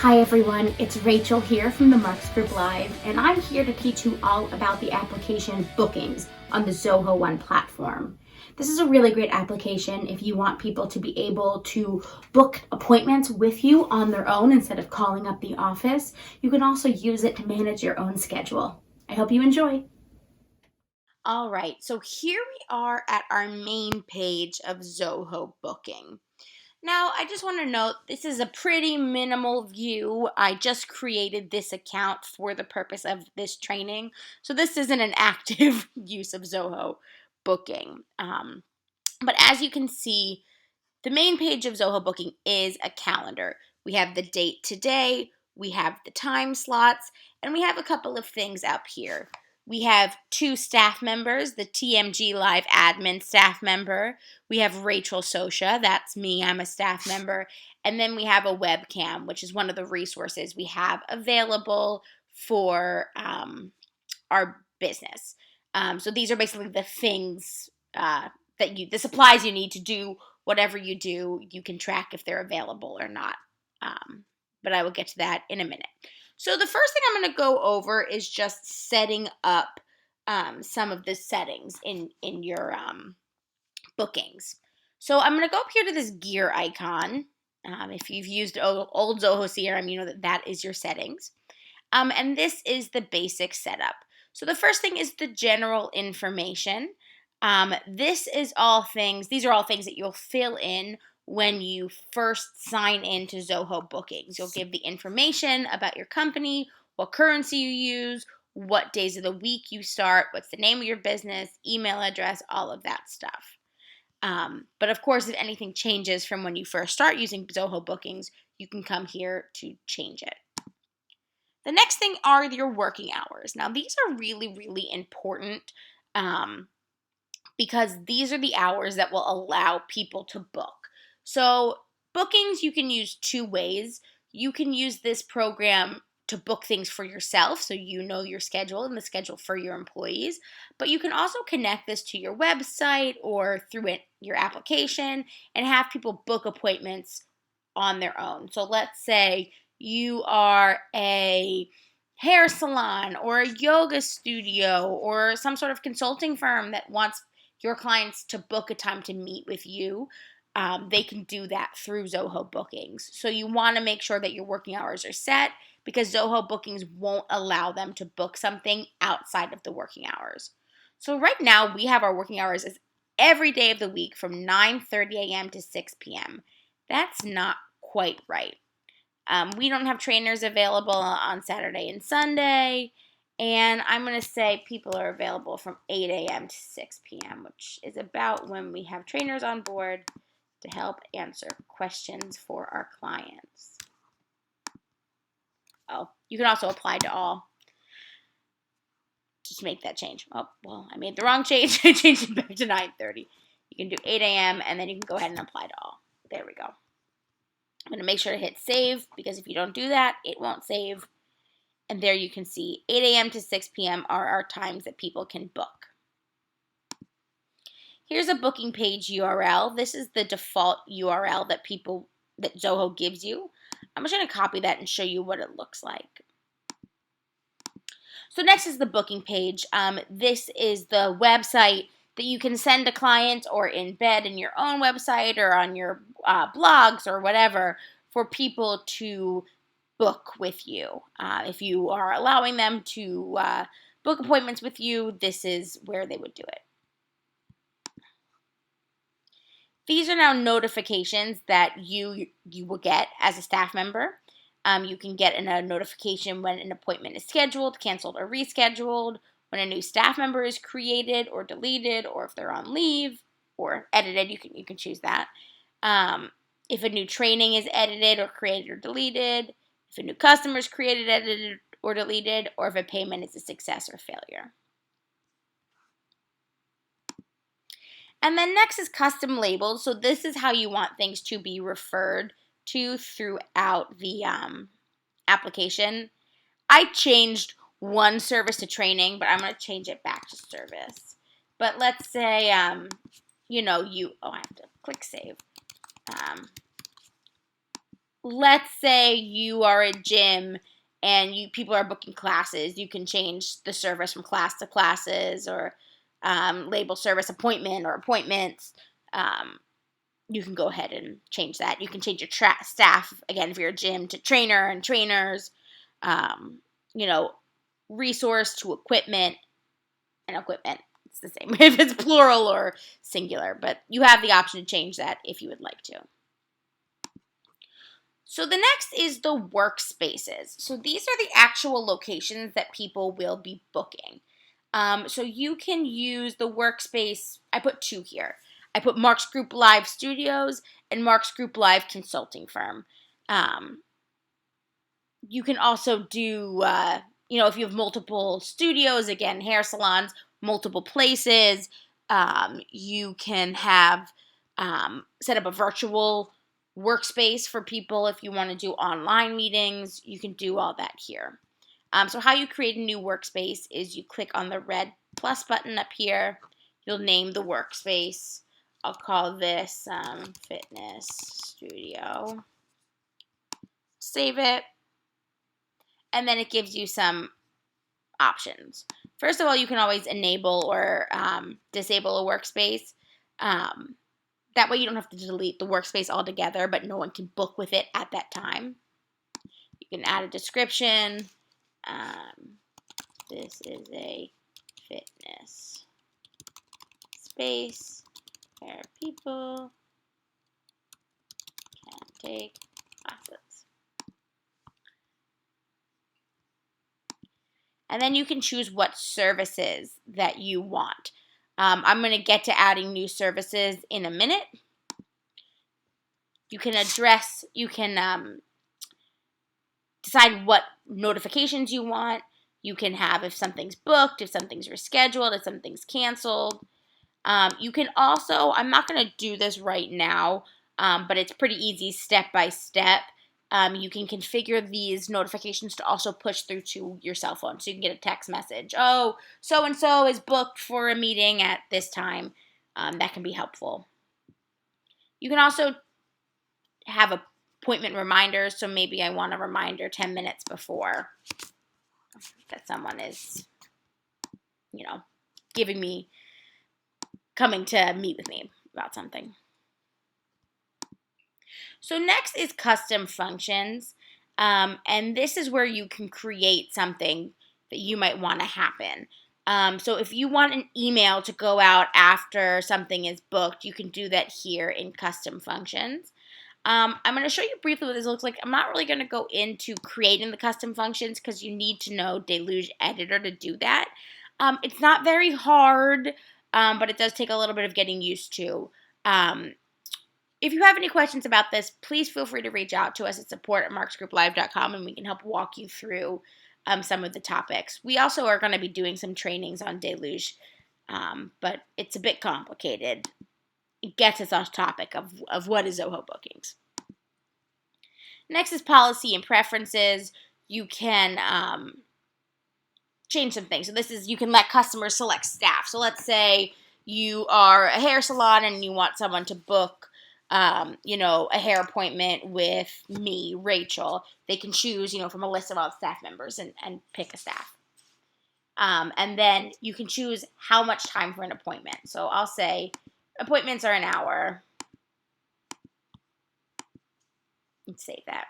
Hi everyone, it's Rachel here from the Marks Group Live, and I'm here to teach you all about the application Bookings on the Zoho One platform. This is a really great application if you want people to be able to book appointments with you on their own instead of calling up the office. You can also use it to manage your own schedule. I hope you enjoy. All right, so here we are at our main page of Zoho Booking. Now, I just want to note this is a pretty minimal view. I just created this account for the purpose of this training, so this isn't an active use of Zoho Booking. But as you can see, the main page of Zoho Booking is a calendar. We have the date today, we have the time slots, and we have a couple of things up here. We have two staff members, the TMG Live admin staff member. We have Rachel Sosha, that's me, I'm a staff member. And then we have a webcam, which is one of the resources we have available for our business. So these are basically the things the supplies you need to do whatever you do. You can track if they're available or not. But I will get to that in a minute. So the first thing I'm going to go over is just setting up some of the settings in your bookings. So I'm going to go up here to this gear icon. If you've used old Zoho CRM, you know that is your settings. And this is the basic setup. So the first thing is the general information. These are all things that you'll fill in when you first sign into Zoho Bookings. You'll give the information about your company, what currency you use, what days of the week you start, what's the name of your business, email address, all of that stuff. But of course, if anything changes from when you first start using Zoho Bookings, you can come here to change it. The next thing are your working hours. Now, these are really, really important because these are the hours that will allow people to book. So bookings you can use two ways. You can use this program to book things for yourself, so you know your schedule and the schedule for your employees. But you can also connect this to your website or through your application and have people book appointments on their own. So let's say you are a hair salon or a yoga studio or some sort of consulting firm that wants your clients to book a time to meet with you. They can do that through Zoho Bookings. So you want to make sure that your working hours are set because Zoho Bookings won't allow them to book something outside of the working hours. So right now we have our working hours as every day of the week from 9:30 a.m. to 6 p.m. That's not quite right. We don't have trainers available on Saturday and Sunday. And I'm going to say people are available from 8 a.m. to 6 p.m., which is about when we have trainers on board to help answer questions for our clients. Oh, you can also apply to all. Just make that change. Oh, well, I made the wrong change. I changed it back to 9:30. You can do 8 a.m. and then you can go ahead and apply to all. There we go. I'm going to make sure to hit save because if you don't do that, it won't save. And there you can see 8 a.m. to 6 p.m. are our times that people can book. Here's a booking page URL. This is the default URL that Zoho gives you. I'm just going to copy that and show you what it looks like. So next is the booking page. This is the website that you can send to clients or embed in your own website or on your blogs or whatever for people to book with you. If you are allowing them to book appointments with you, this is where they would do it. These are now notifications that you will get as a staff member. You can get a notification when an appointment is scheduled, canceled, or rescheduled, when a new staff member is created or deleted, or if they're on leave or edited, you can choose that. If a new training is edited or created or deleted, if a new customer is created, edited, or deleted, or if a payment is a success or failure. And then next is custom labels. So this is how you want things to be referred to throughout the application. I changed one service to training, but I'm going to change it back to service. But let's say, I have to click save. let's say you are a gym and people are booking classes. You can change the service from class to classes, or label service appointment or appointments. You can go ahead and change that. You can change your staff, again, if you're a gym, to trainer and trainers, um, you know, resource to equipment and equipment. It's the same if it's plural or singular, but you have the option to change that if you would like to. So the next is the workspaces. So these are the actual locations that people will be booking. So you can use the workspace. I put 2 here. I put Mark's Group Live Studios and Mark's Group Live Consulting Firm. You can also do, if you have multiple studios, again, hair salons, multiple places, you can have set up a virtual workspace for people if you want to do online meetings. You can do all that here. So how you create a new workspace is you click on the red plus button up here. You'll name the workspace. I'll call this Fitness Studio. Save it. And then it gives you some options. First of all, you can always enable or disable a workspace. That way you don't have to delete the workspace altogether, but no one can book with it at that time. You can add a description. This is a fitness space where people can take classes. And then you can choose what services that you want. I'm going to get to adding new services in a minute. You can decide what notifications you want. You can have if something's booked, if something's rescheduled, if something's canceled. You can also, I'm not going to do this right now, but it's pretty easy step by step. You can configure these notifications to also push through to your cell phone. So you can get a text message. Oh, so-and-so is booked for a meeting at this time. That can be helpful. You can also have appointment reminders. So maybe I want a reminder 10 minutes before that someone is, coming to meet with me about something. So next is custom functions, and this is where you can create something that you might want to happen. So if you want an email to go out after something is booked, you can do that here in custom functions. I'm going to show you briefly what this looks like. I'm not really going to go into creating the custom functions because you need to know Deluge Editor to do that. It's not very hard, but it does take a little bit of getting used to. If you have any questions about this, please feel free to reach out to us at support@marksgrouplive.com and we can help walk you through some of the topics. We also are going to be doing some trainings on Deluge, but it's a bit complicated. It gets us off topic of what is Zoho Bookings. Next is policy and preferences. You can change some things. So this is, you can let customers select staff. So let's say you are a hair salon and you want someone to book a hair appointment with me, Rachel. They can choose, from a list of all staff members and pick a staff. And then you can choose how much time for an appointment. So I'll say appointments are an hour. Let's save that.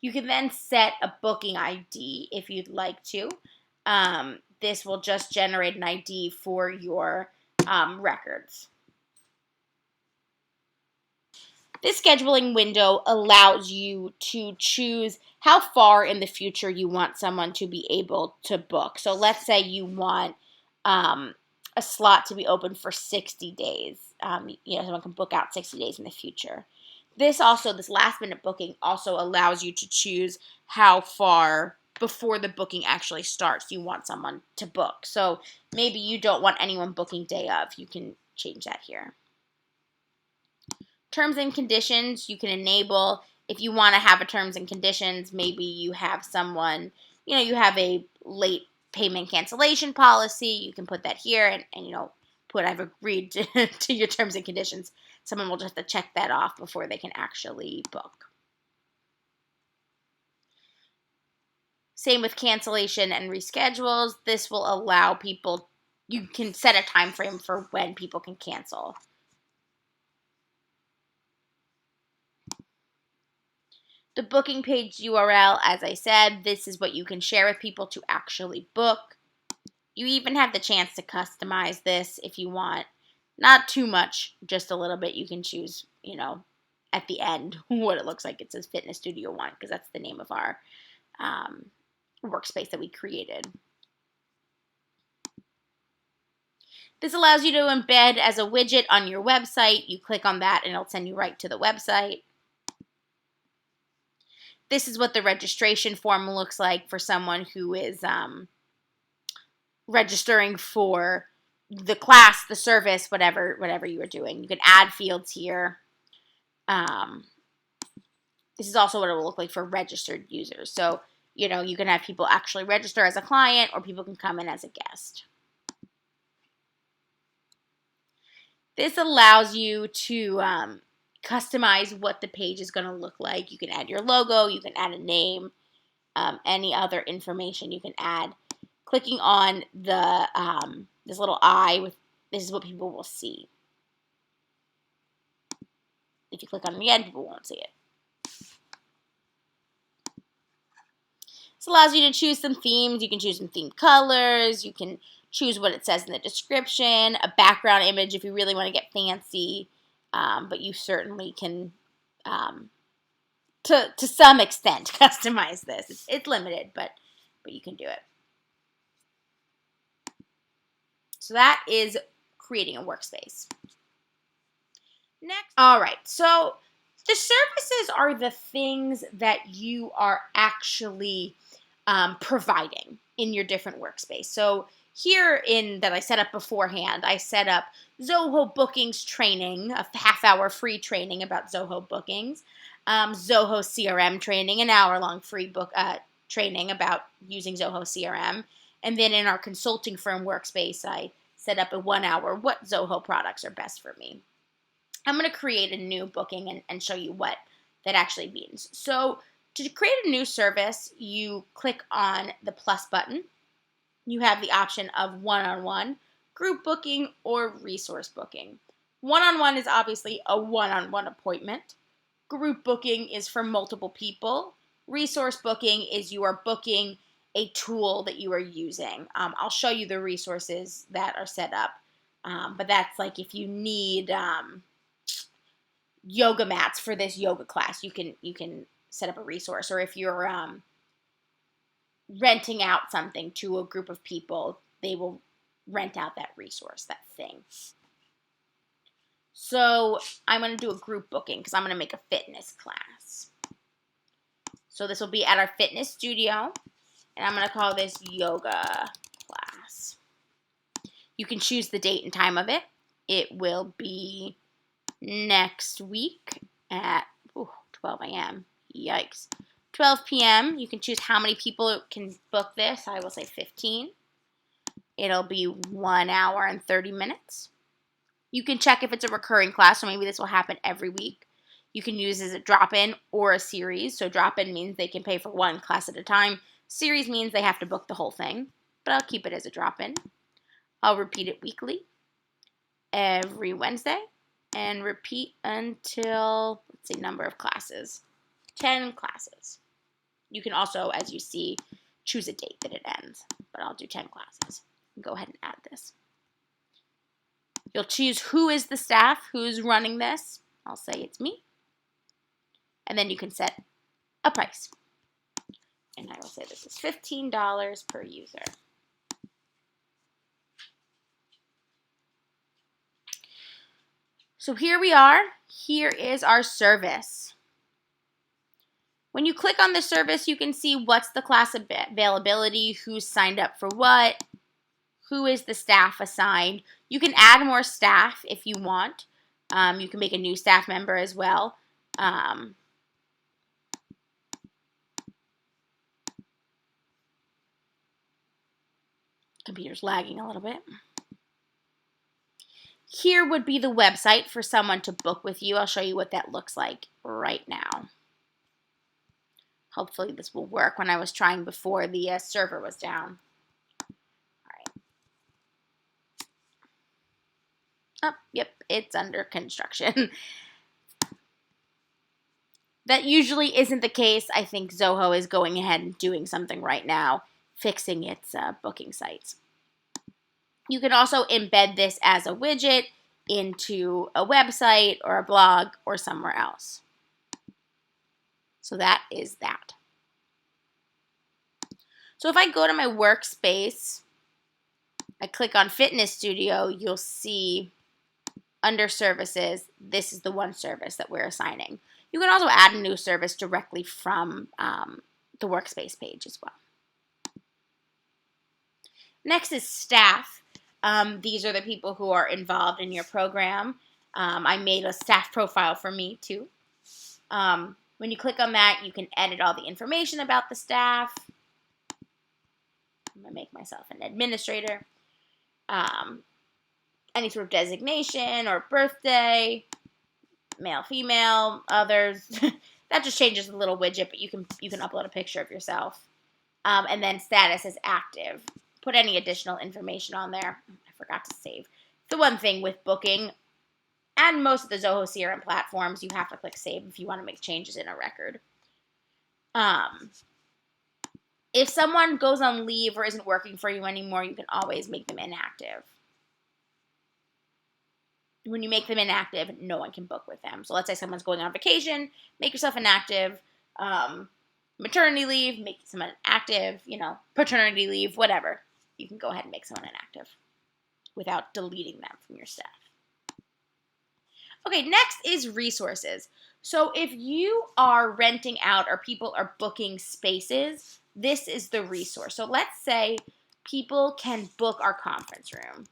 You can then set a booking ID if you'd like to. This will just generate an ID for your records. This scheduling window allows you to choose how far in the future you want someone to be able to book. So let's say you want a slot to be open for 60 days. Someone can book out 60 days in the future. This last minute booking also allows you to choose how far before the booking actually starts you want someone to book. So maybe you don't want anyone booking day of. You can change that here. Terms and conditions, you can enable. If you want to have a terms and conditions, maybe you have someone, you have a late payment cancellation policy. You can put that here and put I've agreed to your terms and conditions. Someone will just have to check that off before they can actually book. Same with cancellation and reschedules. This will allow people, you can set a time frame for when people can cancel. The booking page URL, as I said, this is what you can share with people to actually book. You even have the chance to customize this if you want. Not too much, just a little bit. You can choose, at the end what it looks like. It says Fitness Studio 1 because that's the name of our workspace that we created. This allows you to embed as a widget on your website. You click on that and it'll send you right to the website. This is what the registration form looks like for someone who is registering for the class, the service, whatever you are doing. You can add fields here. This is also what it will look like for registered users. So, you can have people actually register as a client or people can come in as a guest. This allows you to customize what the page is going to look like. You can add your logo, you can add a name, any other information you can add. Clicking on the this little eye, this is what people will see. If you click on it again, people won't see it. This allows you to choose some themes. You can choose some themed colors. You can choose what it says in the description, a background image if you really want to get fancy. But you certainly can, to some extent, customize this. It's limited, but you can do it. So that is creating a workspace. Next, all right, so the services are the things that you are actually providing in your different workspace. So here that I set up beforehand, I set up Zoho Bookings training, a half-hour free training about Zoho Bookings, Zoho CRM training, an hour-long free training about using Zoho CRM, and then in our consulting firm workspace, I set up a 1 hour what Zoho products are best for me. I'm going to create a new booking and show you what that actually means. So to create a new service, you click on the plus button. You have the option of one-on-one, group booking, or resource booking. One-on-one is obviously a one-on-one appointment. Group booking is for multiple people. Resource booking is you are booking a tool that you are using. I'll show you the resources that are set up, but that's like if you need yoga mats for this yoga class, you can set up a resource. Or if you're renting out something to a group of people, they will rent out that resource, that thing. So I'm going to do a group booking because I'm going to make a fitness class. So this will be at our fitness studio, and I'm going to call this yoga class. You can choose the date and time of it. It will be next week at 12 a.m. Yikes. 12 p.m. You can choose how many people can book this. I will say 15. It'll be 1 hour and 30 minutes. You can check if it's a recurring class, so maybe this will happen every week. You can use it as a drop-in or a series. So drop-in means they can pay for one class at a time. Series means they have to book the whole thing, but I'll keep it as a drop-in. I'll repeat it weekly, every Wednesday, and repeat until, let's see, number of classes, 10 classes. You can also, as you see, choose a date that it ends, but I'll do 10 classes. Go ahead and add this. You'll choose who is the staff, who's running this. I'll say it's me. And then you can set a price. And I will say this is $15 per user. So here we are. Here is our service. When you click on the service, you can see what's the class availability, who's signed up for what, who is the staff assigned. You can add more staff if you want. You can make a new staff member as well. Computer's lagging a little bit. Here would be the website for someone to book with you. I'll show you what that looks like right now. Hopefully this will work. When I was trying before, the server was down. All right. Oh, yep, it's under construction. That usually isn't the case. I think Zoho is going ahead and doing something right now, fixing its booking sites. You can also embed this as a widget into a website or a blog or somewhere else. So that is that. So if I go to my workspace, I click on Fitness Studio, you'll see under services, this is the one service that we're assigning. You can also add a new service directly from the workspace page as well. Next is staff. These are the people who are involved in your program. I made a staff profile for me too. When you click on that, you can edit all the information about the staff. I'm going to make myself an administrator. Any sort of designation or birthday, male, female, others. That just changes the little widget, but you can upload a picture of yourself. And then status is active. Put any additional information on there. I forgot to save. The one thing with booking and most of the Zoho CRM platforms, you have to click save if you want to make changes in a record. If someone goes on leave or isn't working for you anymore, you can always make them inactive. When you make them inactive, no one can book with them. So let's say someone's going on vacation, make yourself inactive. Maternity leave, make someone active, paternity leave, whatever. You can go ahead and make someone inactive without deleting them from your staff. Okay, next is resources. So if you are renting out or people are booking spaces, this is the resource. So let's say people can book our conference room.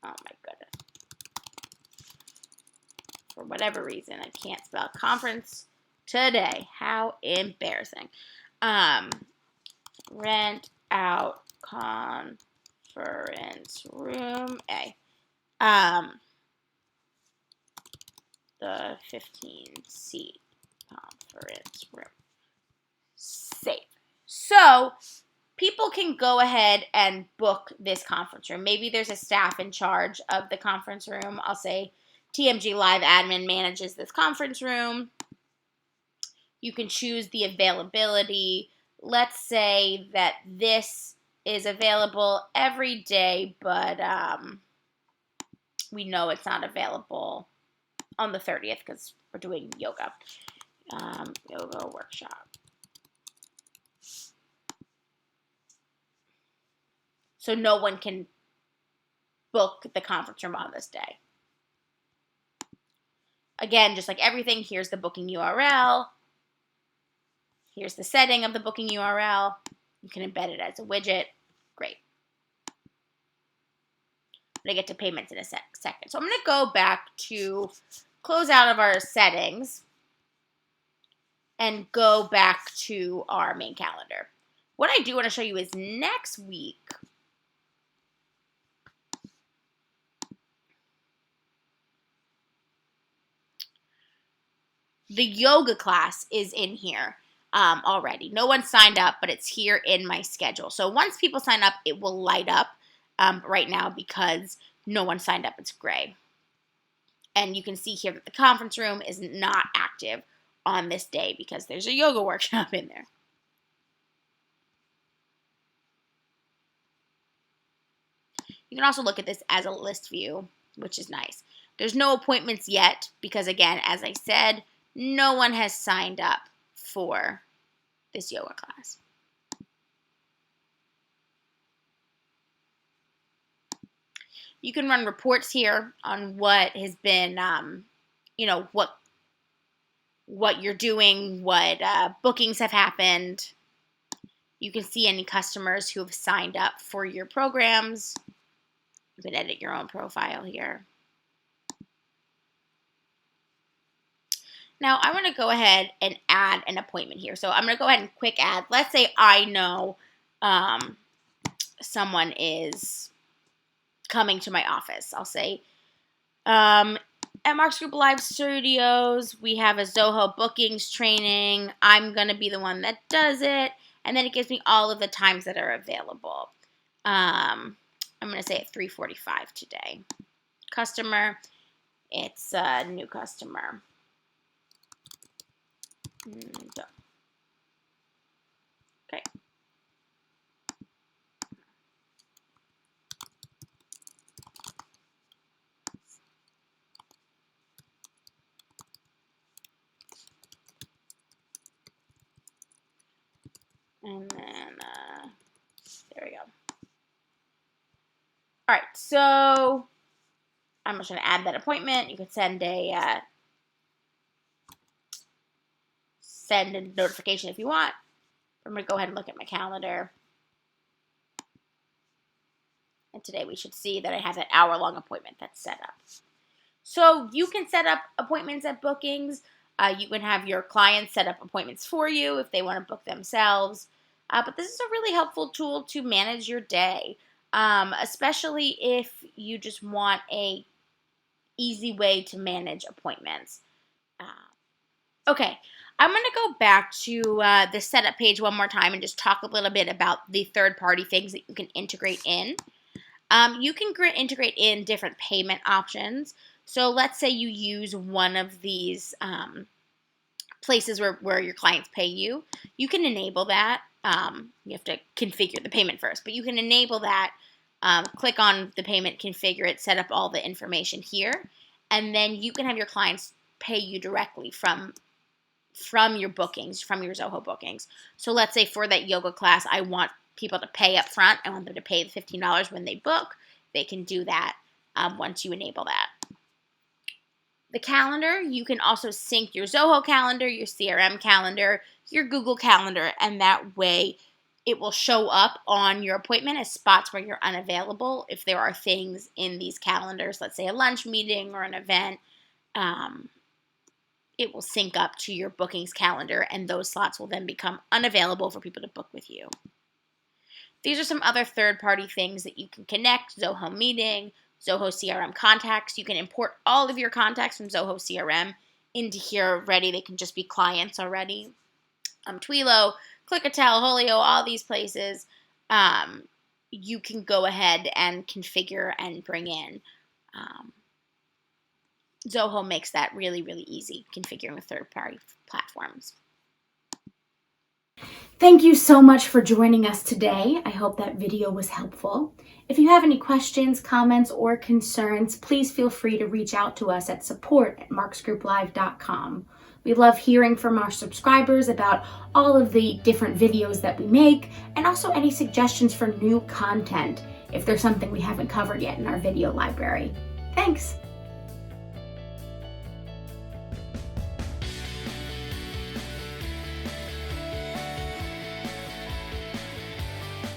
Oh my goodness. For whatever reason, I can't spell conference today. How embarrassing. Rent out conference room A. The 15-seat conference room. Save. So people can go ahead and book this conference room. Maybe there's a staff in charge of the conference room. I'll say TMG Live admin manages this conference room. You can choose the availability. Let's say that this is available every day, but we know it's not available on the 30th because we're doing yoga. Yoga workshop. So no one can book the conference room on this day. Again, just like everything, here's the booking URL. Here's the setting of the booking URL. You can embed it as a widget. Great. I'm going to get to payments in a second. So I'm going to go back to close out of our settings and go back to our main calendar. What I do want to show you is next week, the yoga class is in here already. No one signed up, but it's here in my schedule. So once people sign up, it will light up right now because no one signed up. It's gray. And you can see here that the conference room is not active on this day because there's a yoga workshop in there. You can also look at this as a list view, which is nice. There's no appointments yet because, again, as I said, no one has signed up for this yoga class. You can run reports here on what has been, what you're doing, what bookings have happened. You can see any customers who have signed up for your programs. You can edit your own profile here. Now, I want to go ahead and add an appointment here. So I'm going to go ahead and quick add. Let's say I know someone is coming to my office. I'll say, at Marks Group Live Studios, we have a Zoho Bookings training. I'm going to be the one that does it. And then it gives me all of the times that are available. I'm going to say at 3:45 today. Customer, it's a new customer. Okay. And then, there we go. All right, so I'm just going to add that appointment. You can send a notification if you want. I'm going to go ahead and look at my calendar. And today we should see that I have that hour-long appointment that's set up. So you can set up appointments at Bookings. You can have your clients set up appointments for you if they want to book themselves. But this is a really helpful tool to manage your day, especially if you just want a easy way to manage appointments. Okay, I'm going to go back to the setup page one more time and just talk a little bit about the third-party things that you can integrate in. You can integrate in different payment options. So let's say you use one of these places where your clients pay you. You can enable that. You have to configure the payment first, but you can enable that. Click on the payment, configure it, set up all the information here, and then you can have your clients pay you directly from your bookings, from your Zoho bookings. So let's say for that yoga class, I want people to pay up front. I want them to pay the $15 when they book. They can do that once you enable that. The calendar, you can also sync your Zoho calendar, your CRM calendar, your Google calendar, and that way it will show up on your appointment as spots where you're unavailable. If there are things in these calendars, let's say a lunch meeting or an event, it will sync up to your bookings calendar, and those slots will then become unavailable for people to book with you. These are some other third-party things that you can connect: Zoho Meeting, Zoho CRM Contacts. You can import all of your contacts from Zoho CRM into here already. They can just be clients already. Twilo, Clickatel, Holio, all these places, you can go ahead and configure and bring in. Zoho makes that really, really easy, configuring with third-party platforms. Thank you so much for joining us today. I hope that video was helpful. If you have any questions, comments, or concerns, please feel free to reach out to us at support@marksgrouplive.com. We love hearing from our subscribers about all of the different videos that we make, and also any suggestions for new content if there's something we haven't covered yet in our video library. Thanks!